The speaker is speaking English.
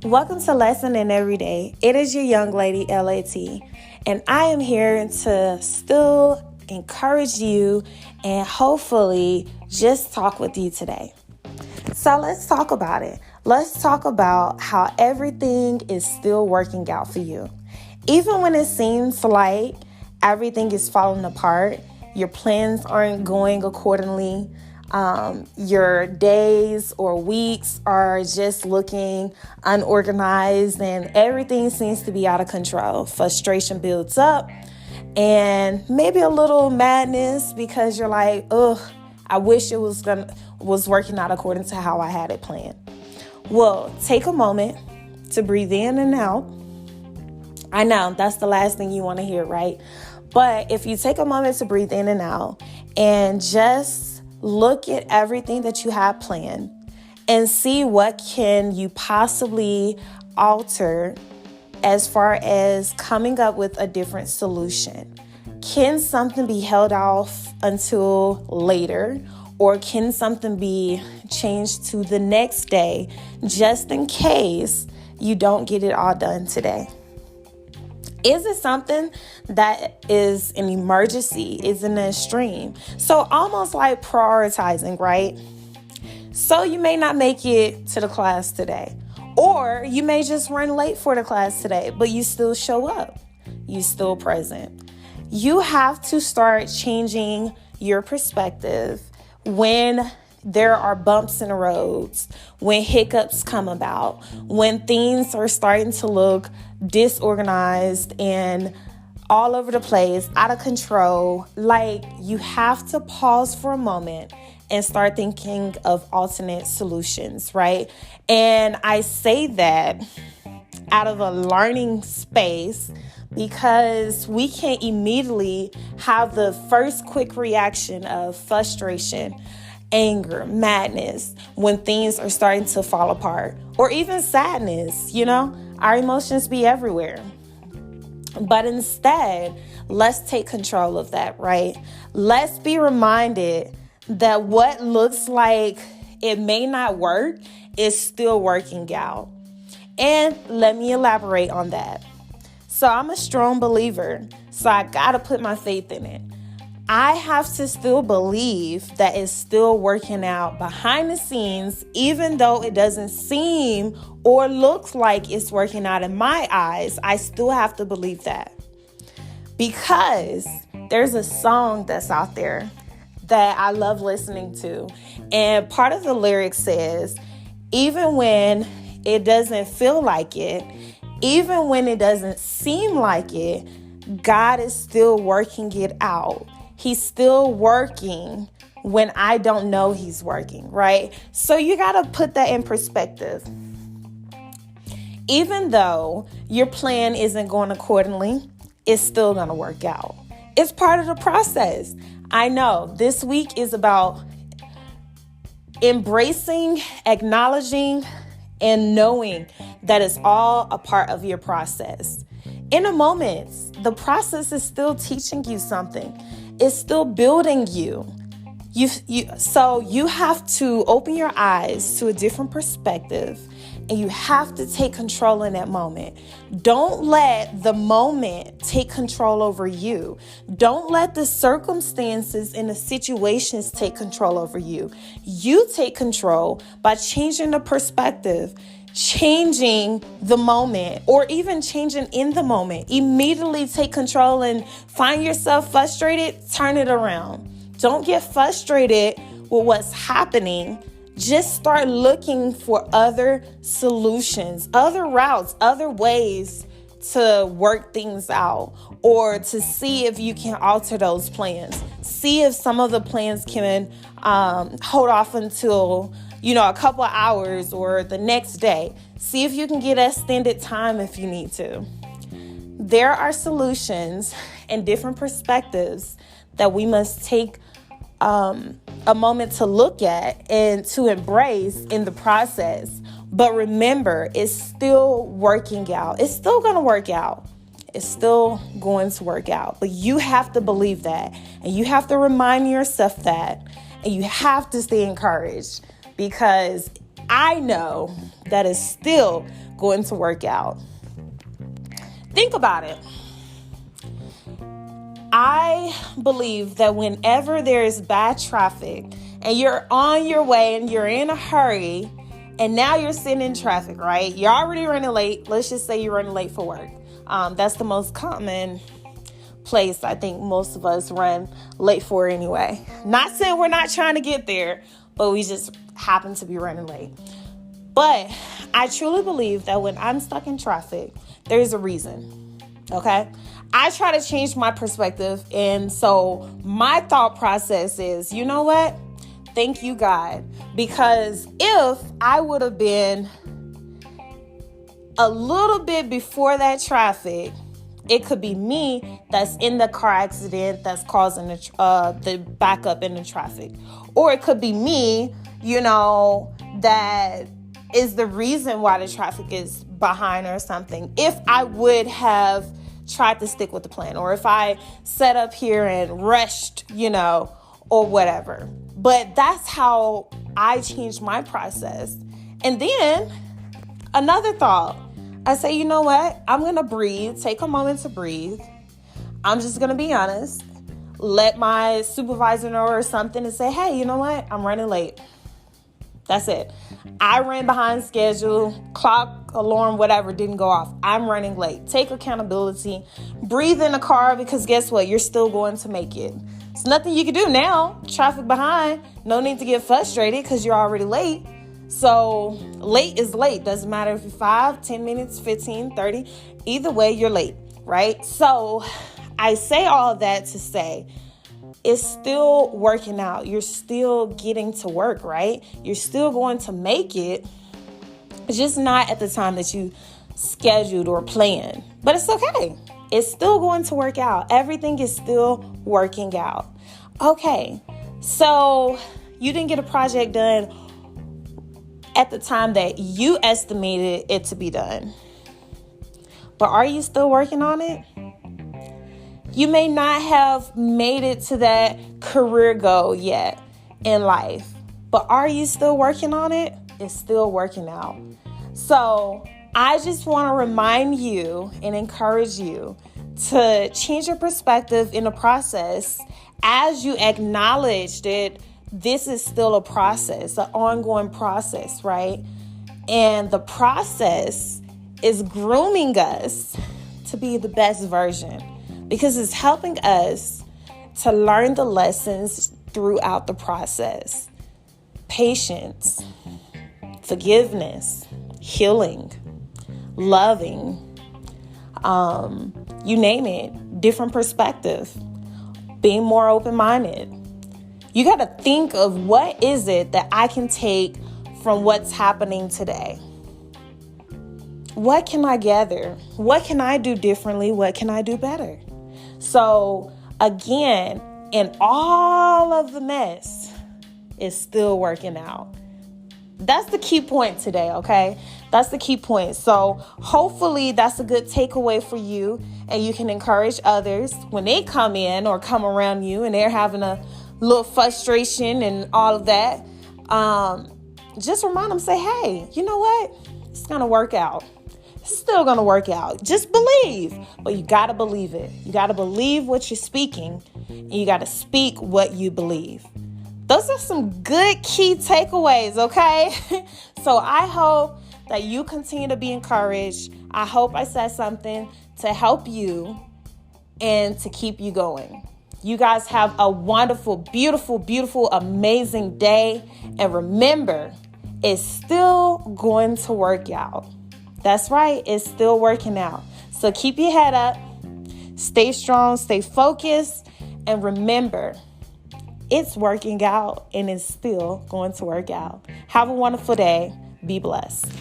Welcome to Lesson in Everyday. It is your young lady, LAT, and I am here to still encourage you and hopefully just talk with you today. So let's talk about it. Let's talk about how everything is still working out for you. Even when it seems like everything is falling apart, your plans aren't going accordingly, your days or weeks are just looking unorganized and everything seems to be out of control. Frustration builds up and maybe a little madness because you're like, I wish it was working out according to how I had it planned. Well, take a moment to breathe in and out. I know that's the last thing you want to hear, right? But if you take a moment to breathe in and out and just look at everything that you have planned and see what can you possibly alter as far as coming up with a different solution. Can something be held off until later, or can something be changed to the next day just in case you don't get it all done today? Is it something that is an emergency, is an extreme? So almost like prioritizing, right? So you may not make it to the class today, or you may just run late for the class today, but you still show up. You still present. You have to start changing your perspective when there are bumps in the roads, when hiccups come about, when things are starting to look disorganized and all over the place, out of control. Like, you have to pause for a moment and start thinking of alternate solutions, right? And I say that out of a learning space because we can't immediately have the first quick reaction of frustration, anger, madness when things are starting to fall apart, or even sadness. Our emotions be everywhere. But instead, let's take control of that, right? Let's be reminded that what looks like it may not work is still working out. And let me elaborate on that. So I'm a strong believer, so I gotta put my faith in it. I have to still believe that it's still working out behind the scenes, even though it doesn't seem or look like it's working out in my eyes. I still have to believe that, because there's a song that's out there that I love listening to. And part of the lyric says, even when it doesn't feel like it, even when it doesn't seem like it, God is still working it out. He's still working when I don't know he's working, right? So you got to put that in perspective. Even though your plan isn't going accordingly, it's still going to work out. It's part of the process. I know this week is about embracing, acknowledging, and knowing that it's all a part of your process. In a moment, the process is still teaching you something. It's still building you. So you have to open your eyes to a different perspective, and you have to take control in that moment. Don't let the moment take control over you. Don't let the circumstances and the situations take control over you. You take control by changing the perspective, changing the moment, or even changing in the moment. Immediately take control and find yourself frustrated, turn it around. Don't get frustrated with what's happening. Just start looking for other solutions, other routes, other ways to work things out, or to see if you can alter those plans. See if some of the plans can hold off until a couple of hours or the next day. See if you can get extended time if you need to. There are solutions and different perspectives that we must take a moment to look at and to embrace in the process. But remember, it's still working out. It's still going to work out. It's still going to work out. But you have to believe that. And you have to remind yourself that. and you have to stay encouraged because I know that it's still going to work out. Think about it. I believe that whenever there is bad traffic and you're on your way and you're in a hurry and now you're sitting in traffic, right? You're already running late. Let's just say you're running late for work. That's the most common place I think most of us run late for anyway. Not saying we're not trying to get there, but we just happen to be running late. But I truly believe that when I'm stuck in traffic, there's a reason, okay? I try to change my perspective, and so my thought process is, you know what? Thank you, God, because if I would have been a little bit before that traffic, it could be me that's in the car accident that's causing the backup in the traffic. Or it could be me, that is the reason why the traffic is behind or something. If I would have tried to stick with the plan, or if I set up here and rushed, or whatever. But that's how I changed my process. And then another thought, I say, you know what? I'm going to breathe, take a moment to breathe. I'm just going to be honest. Let my supervisor know or something and say, hey, you know what? I'm running late. That's it. I ran behind schedule, clock, alarm, whatever, didn't go off. I'm running late. Take accountability. Breathe in the car because guess what? You're still going to make it. There's nothing you can do now. Traffic behind. No need to get frustrated because you're already late. So late is late. Doesn't matter if you're 5, 10 minutes, 15, 30. Either way, you're late, right? So I say all that to say it's still working out. You're still getting to work, right? You're still going to make it. It's just not at the time that you scheduled or planned. But it's okay. It's still going to work out. Everything is still working out. Okay, so you didn't get a project done at the time that you estimated it to be done. But are you still working on it? You may not have made it to that career goal yet in life, but are you still working on it? It's still working out. So I just want to remind you and encourage you to change your perspective in the process as you acknowledge that this is still a process, an ongoing process, right? And the process is grooming us to be the best version because it's helping us to learn the lessons throughout the process. Patience, forgiveness, healing, loving, you name it, different perspective, being more open-minded. You got to think of what is it that I can take from what's happening today? What can I gather? What can I do differently? What can I do better? So again, in all of the mess, it's still working out. That's the key point today, okay? That's the key point. So hopefully that's a good takeaway for you, and you can encourage others when they come in or come around you and they're having a little frustration and all of that. Just remind them, say, hey, you know what? It's going to work out. It's still going to work out. Just believe. But you got to believe it. You got to believe what you're speaking, and you got to speak what you believe. Those are some good key takeaways, okay? So I hope that you continue to be encouraged. I hope I said something to help you and to keep you going. You guys have a wonderful, beautiful, beautiful, amazing day. And remember, it's still going to work out. That's right. It's still working out. So keep your head up. Stay strong. Stay focused. And remember, it's working out and it's still going to work out. Have a wonderful day. Be blessed.